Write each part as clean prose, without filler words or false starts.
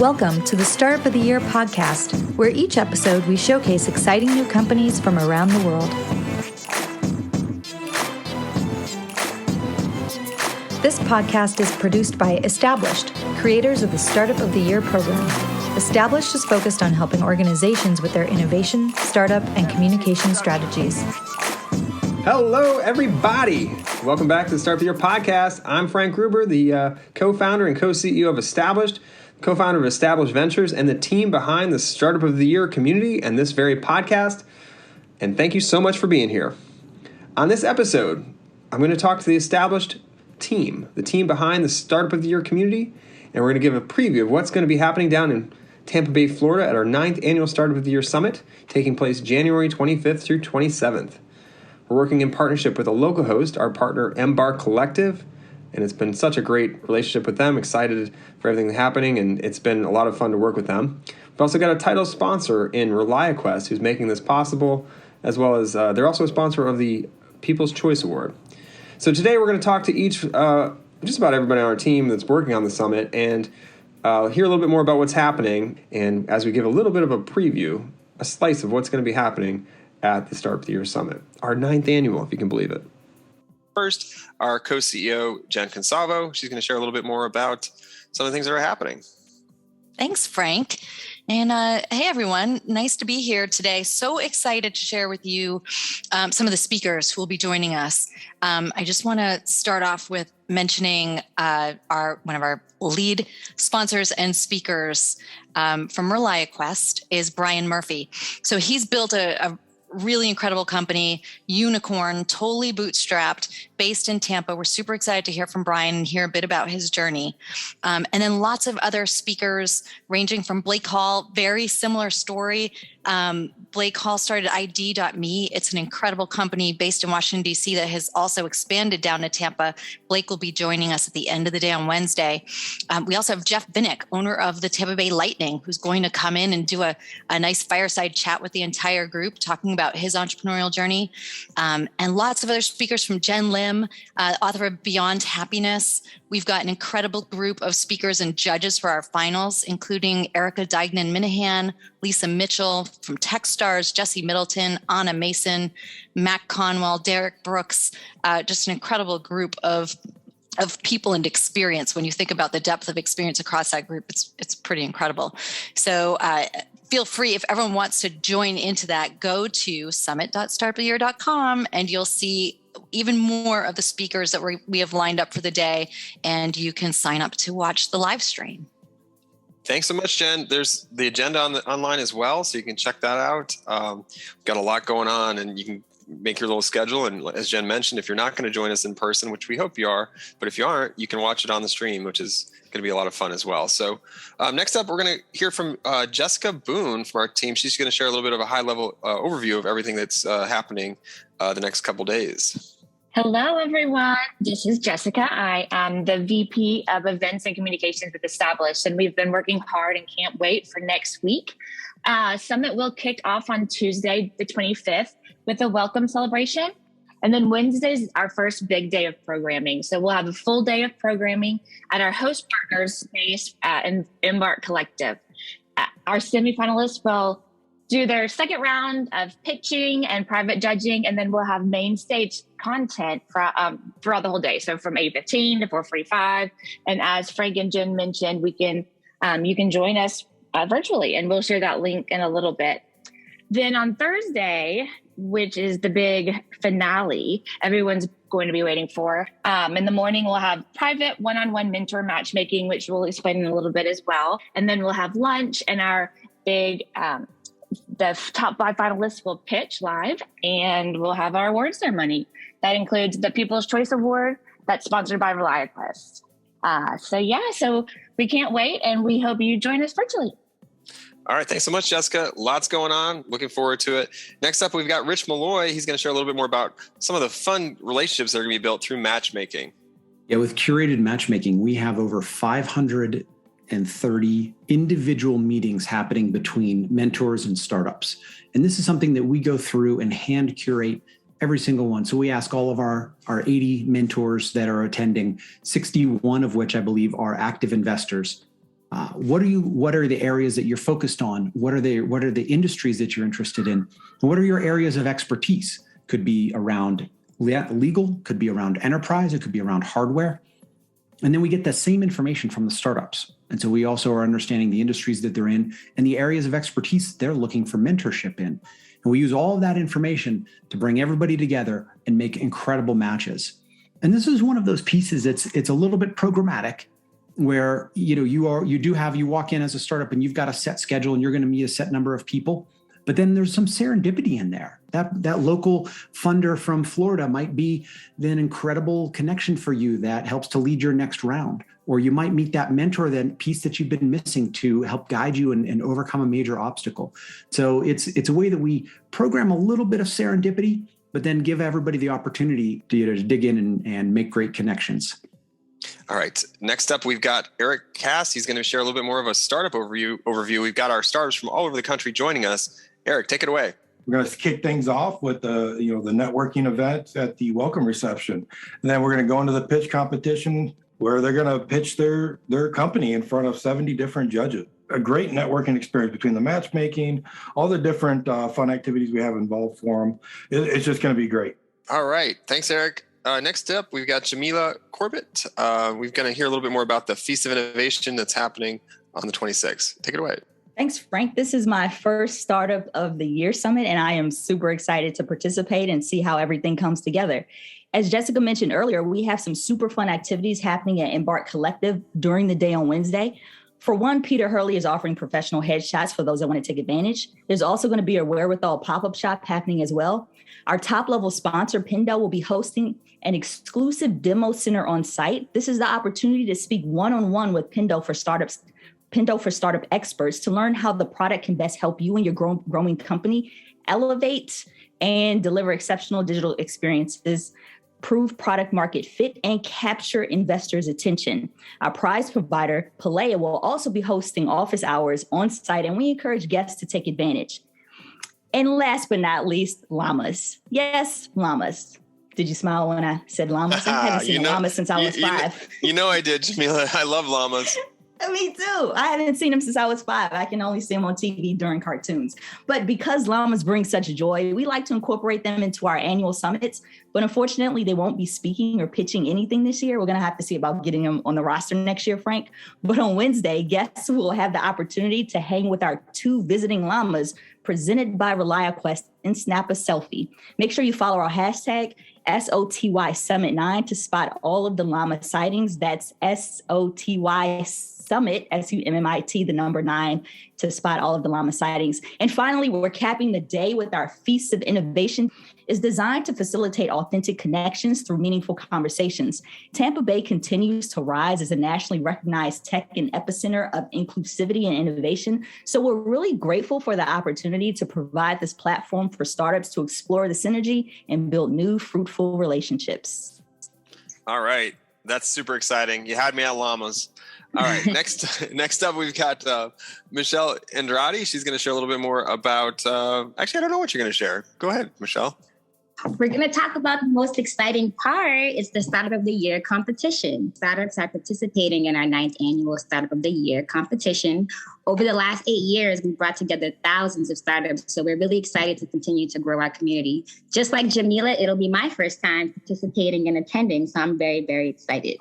Welcome to the Startup of the Year podcast, where each episode we showcase exciting new companies from around the world. This podcast is produced by Established, creators of the Startup of the Year program. Established is focused on helping organizations with their innovation, startup, and communication strategies. Hello, everybody. Welcome back to the Startup of the Year podcast. I'm Frank Gruber, the co-founder and co-CEO of Established, co-founder of Established Ventures, and the team behind the Startup of the Year community and this very podcast. And thank you so much for being here. On this episode, I'm going to talk to the Established team, the team behind the Startup of the Year community, and we're going to give a preview of what's going to be happening down in Tampa Bay, Florida at our 9th annual Startup of the Year Summit, taking place January 25th through 27th. We're working in partnership with a local host, our partner Embark Collective, and it's been such a great relationship with them. Excited for everything that's happening, and it's been a lot of fun to work with them. We've also got a title sponsor in ReliaQuest who's making this possible, as well as they're also a sponsor of the People's Choice Award. So today we're going to talk to each, just about everybody on our team that's working on the summit, and hear a little bit more about what's happening, and as we give a little bit of a preview, a slice of what's going to be happening at the Startup of the Year Summit, our 9th annual, if you can believe it. First, our co-CEO, Jenn Lim. She's going to share a little bit more about some of the things that are happening. Thanks, Frank. And hey, everyone. Nice to be here today. So excited to share with you some of the speakers who will be joining us. I just want to start off with mentioning one of our lead sponsors and speakers from ReliaQuest is Brian Murphy. So he's built a really incredible company, unicorn, totally bootstrapped, based in Tampa. We're super excited to hear from Brian and hear a bit about his journey. And then lots of other speakers ranging from Blake Hall, very similar story. Blake Hall started ID.me. It's an incredible company based in Washington, D.C. that has also expanded down to Tampa. Blake will be joining us at the end of the day on Wednesday. We also have Jeff Vinink, owner of the Tampa Bay Lightning, who's going to come in and do a nice fireside chat with the entire group, talking about his entrepreneurial journey. And lots of other speakers from Jenn Lim, author of Beyond Happiness. We've got an incredible group of speakers and judges for our finals, including Duignan Minnihan, Lisa Mitchell from Techstars, Jesse Middleton, Anna Mason, Mac Conwell, Derek Brooks, just an incredible group of people and experience. When you think about the depth of experience across that group, it's pretty incredible. So feel free, if everyone wants to join into that, go to summit.startupoftheyear.com and you'll see even more of the speakers that we have lined up for the day, and you can sign up to watch the live stream. Thanks so much, Jenn. There's the agenda online as well, so you can check that out. We've got a lot going on, and you can make your little schedule. And as Jenn mentioned, if you're not going to join us in person, which we hope you are, but if you aren't, you can watch it on the stream, which is going to be a lot of fun as well. So next up, we're going to hear from Jessica Boone from our team. She's going to share a little bit of a high-level overview of everything that's happening the next couple days. Hello, everyone. This is Jessica. I am the VP of Events and Communications with Established, and we've been working hard and can't wait for next week. Summit will kick off on Tuesday, the 25th, with a welcome celebration. And then Wednesday is our first big day of programming. So we'll have a full day of programming at our host partners space in Embark Collective. Our semifinalists will do their second round of pitching and private judging, and then we'll have main stage content throughout the whole day. So from 8:15 to 4:45. And as Frank and Jenn mentioned, you can join us virtually, and we'll share that link in a little bit. Then on Thursday, which is the big finale everyone's going to be waiting for, in the morning we'll have private one-on-one mentor matchmaking, which we'll explain in a little bit as well. And then we'll have lunch, and our big the top 5 finalists will pitch live, and we'll have our award ceremony. That includes the People's Choice Award that's sponsored by ReliaQuest. So we can't wait, and we hope you join us virtually. All right. Thanks so much, Jessica. Lots going on. Looking forward to it. Next up, we've got Rich Malloy. He's going to share a little bit more about some of the fun relationships that are going to be built through matchmaking. Yeah, with Curated Matchmaking, we have over 530 individual meetings happening between mentors and startups. And this is something that we go through and hand curate every single one. So we ask all of our 80 mentors that are attending, 61 of which I believe are active investors, What are the areas that you're focused on? What are the industries that you're interested in? And what are your areas of expertise? Could be around legal, could be around enterprise, it could be around hardware. And then we get the same information from the startups. And so we also are understanding the industries that they're in and the areas of expertise they're looking for mentorship in. And we use all of that information to bring everybody together and make incredible matches. And this is one of those pieces it's a little bit programmatic, where you walk in as a startup and you've got a set schedule and you're going to meet a set number of people. But then there's some serendipity in there. That local funder from Florida might be an incredible connection for you that helps to lead your next round. Or you might meet that mentor, that piece that you've been missing to help guide you and overcome a major obstacle. So it's a way that we program a little bit of serendipity, but then give everybody the opportunity to dig in and make great connections. All right. Next up, we've got Eric Cass. He's going to share a little bit more of a startup overview. We've got our startups from all over the country joining us. Eric, take it away. We're going to kick things off with the networking event at the welcome reception. And then we're going to go into the pitch competition where they're going to pitch their company in front of 70 different judges. A great networking experience between the matchmaking, all the different fun activities we have involved for them. It's just going to be great. All right. Thanks, Eric. Next up, we've got Jamila Corbett. We're going to hear a little bit more about the Feast of Innovation that's happening on the 26th. Take it away. Thanks, Frank. This is my first Startup of the Year Summit, and I am super excited to participate and see how everything comes together. As Jessica mentioned earlier, we have some super fun activities happening at Embark Collective during the day on Wednesday. For one, Peter Hurley is offering professional headshots for those that want to take advantage. There's also going to be a Wherewithal pop-up shop happening as well. Our top-level sponsor, Pendo, will be hosting an exclusive demo center on site. This is the opportunity to speak one-on-one with Pendo for startup experts to learn how the product can best help you and your growing company elevate and deliver exceptional digital experiences, prove product market fit, and capture investors' attention. Our prize provider, Palea, will also be hosting office hours on site, and we encourage guests to take advantage. And last but not least, llamas. Yes, llamas. Did you smile when I said llamas? I haven't seen a llama since I was 5. I did, Jamila. I love llamas. Me too. I haven't seen them since I was 5. I can only see them on TV during cartoons. But because llamas bring such joy, we like to incorporate them into our annual summits. But unfortunately, they won't be speaking or pitching anything this year. We're going to have to see about getting them on the roster next year, Frank. But on Wednesday, guests will have the opportunity to hang with our 2 visiting llamas presented by ReliaQuest and snap a selfie. Make sure you follow our hashtag SOTY Summit 9 to spot all of the llama sightings. That's SOTY Summit, SUMMIT, the number 9, to spot all of the llama sightings. And finally, we're capping the day with our Feast of Innovation. Is designed to facilitate authentic connections through meaningful conversations. Tampa Bay continues to rise as a nationally recognized tech and epicenter of inclusivity and innovation. So we're really grateful for the opportunity to provide this platform for startups to explore the synergy and build new fruitful relationships. All right. That's super exciting. You had me at llamas. All right. Next up, we've got Michelle Andrade. She's going to share a little bit more about, actually, I don't know what you're going to share. Go ahead, Michelle. We're going to talk about the most exciting part. It's the Startup of the Year competition. Startups are participating in our 9th annual Startup of the Year competition. Over the last 8 years, we brought together thousands of startups. So we're really excited to continue to grow our community. Just like Jamila, it'll be my first time participating and attending. So I'm very, very excited.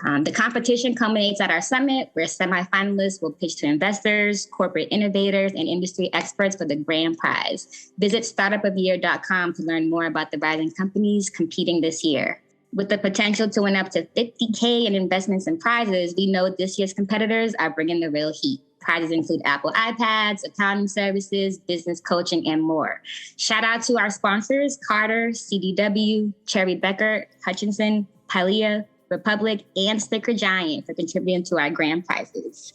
The competition culminates at our summit, where semifinalists will pitch to investors, corporate innovators, and industry experts for the grand prize. Visit startupofyear.com to learn more about the rising companies competing this year. With the potential to win up to $50K in investments and prizes, we know this year's competitors are bringing the real heat. Prizes include Apple iPads, accounting services, business coaching, and more. Shout out to our sponsors, Carter, CDW, Cherry Bekaert, Hutchison, Palea, Republic, and Sticker Giant for contributing to our grand prizes.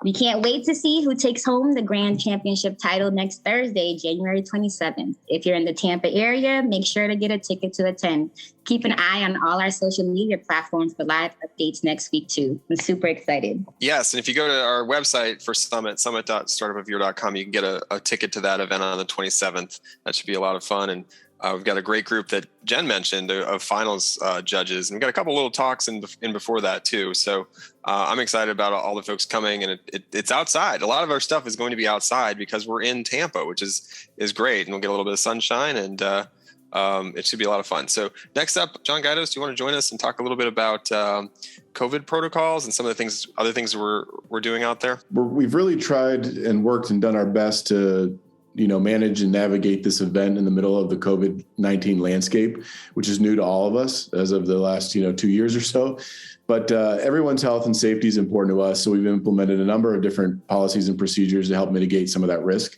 We can't wait to see who takes home the grand championship title next Thursday, January 27th. If you're in the Tampa area, make sure to get a ticket to attend. Keep an eye on all our social media platforms for live updates next week too. I'm super excited. Yes, and if you go to our website for summit.startupofyear.com, you can get a ticket to that event on the 27th. That should be a lot of fun. And We've got a great group that Jenn mentioned of finals judges, and we've got a couple little talks in before that too. So I'm excited about all the folks coming, and it's outside. A lot of our stuff is going to be outside because we're in Tampa, which is great, and we'll get a little bit of sunshine, and it should be a lot of fun. So next up, John Gaidos, do you want to join us and talk a little bit about COVID protocols and some of the other things we're doing out there? We've really tried and worked and done our best to manage and navigate this event in the middle of the COVID-19 landscape, which is new to all of us as of the last 2 years or so. But everyone's health and safety is important to us. So we've implemented a number of different policies and procedures to help mitigate some of that risk.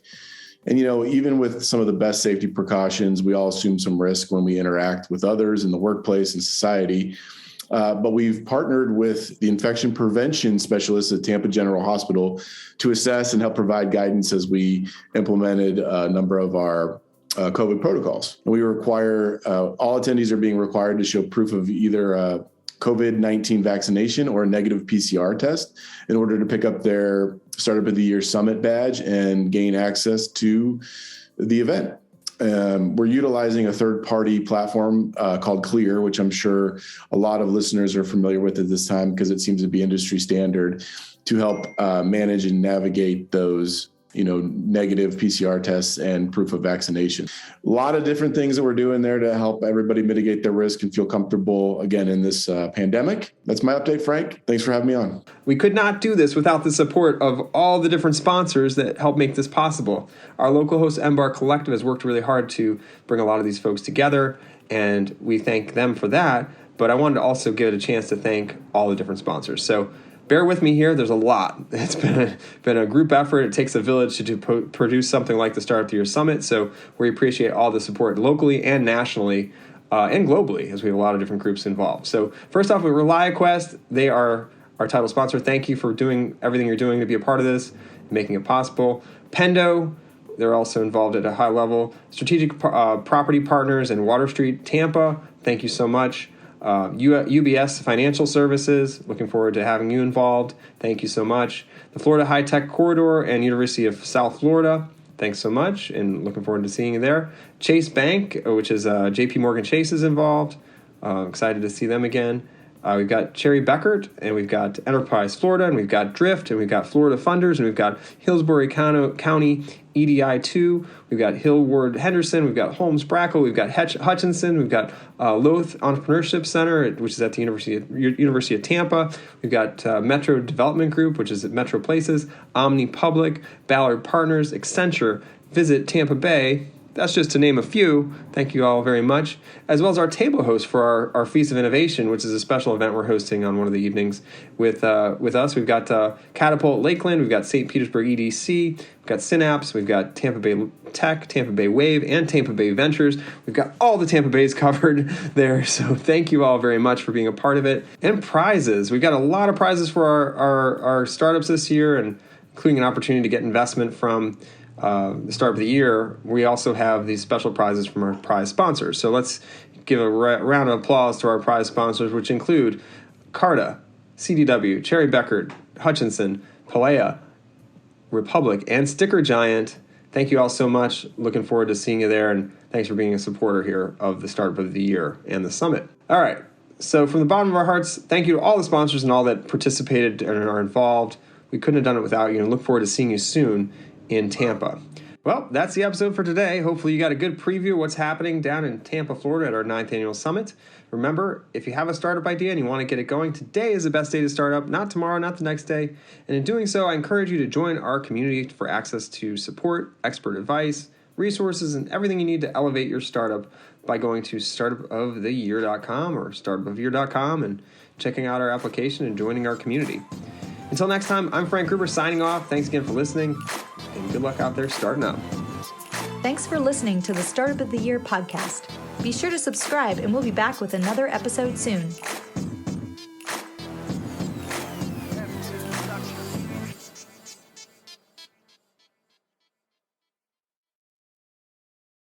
And, even with some of the best safety precautions, we all assume some risk when we interact with others in the workplace and society. But we've partnered with the infection prevention specialists at Tampa General Hospital to assess and help provide guidance as we implemented a number of our COVID protocols. And we require, all attendees are being required to show proof of either a COVID-19 vaccination or a negative PCR test in order to pick up their Startup of the Year Summit badge and gain access to the event. We're utilizing a third-party platform called Clear, which I'm sure a lot of listeners are familiar with at this time because it seems to be industry standard to help manage and navigate those negative PCR tests and proof of vaccination. A lot of different things that we're doing there to help everybody mitigate their risk and feel comfortable again in this pandemic. That's my update, Frank. Thanks for having me on. We could not do this without the support of all the different sponsors that help make this possible. Our local host Embark Collective has worked really hard to bring a lot of these folks together, and we thank them for that. But I wanted to also give it a chance to thank all the different sponsors. So bear with me here. There's a lot. It's been a group effort. It takes a village to produce something like the Startup of the Year Summit. So we appreciate all the support locally and nationally and globally, as we have a lot of different groups involved. So first off, with ReliaQuest, they are our title sponsor. Thank you for doing everything you're doing to be a part of this, making it possible. Pendo, they're also involved at a high level. Strategic Property Partners and Water Street Tampa, thank you so much. UBS Financial Services, looking forward to having you involved. Thank you so much. The Florida High Tech Corridor and University of South Florida, thanks so much, and looking forward to seeing you there. Chase Bank, which is JP Morgan Chase is involved. Excited to see them again. We've got Cherry Bekaert, and we've got Enterprise Florida, and we've got Drift, and we've got Florida Funders, and we've got Hillsborough County EDI 2. We've got Hillward Henderson. We've got Holmes Brakel. We've got Hutchison. We've got Lowth Entrepreneurship Center, which is at the University of Tampa. We've got Metro Development Group, which is at Metro Places. Omni Public, Ballard Partners, Accenture. Visit Tampa Bay. That's just to name a few. Thank you all very much. As well as our table host for our Feast of Innovation, which is a special event we're hosting on one of the evenings with us. We've got Catapult Lakeland. We've got St. Petersburg EDC. We've got Synapse. We've got Tampa Bay Tech, Tampa Bay Wave, and Tampa Bay.Ventures. We've got all the Tampa Bays covered there. So thank you all very much for being a part of it. And prizes. We've got a lot of prizes for our startups this year, and including an opportunity to get investment from the start of the year. We also have these special prizes from our prize sponsors. So let's give a round of applause to our prize sponsors, which include Carta, CDW, Cherry Bekaert, Hutchison, Palea, Republic, and Sticker Giant. Thank you all so much. Looking forward to seeing you there, and thanks for being a supporter here of the Startup of the Year and the Summit. All right. So from the bottom of our hearts, thank you to all the sponsors and all that participated and are involved. We couldn't have done it without you, and look forward to seeing you soon in Tampa. Well, that's the episode for today. Hopefully you got a good preview of what's happening down in Tampa, Florida at our 9th annual summit. Remember, if you have a startup idea and you want to get it going, today is the best day to start up, not tomorrow, not the next day. And in doing so, I encourage you to join our community for access to support, expert advice, resources, and everything you need to elevate your startup by going to startupoftheyear.com or startupofyear.com and checking out our application and joining our community. Until next time, I'm Frank Gruber signing off. Thanks again for listening, and good luck out there starting up. Thanks for listening to the Startup of the Year podcast. Be sure to subscribe, and we'll be back with another episode soon.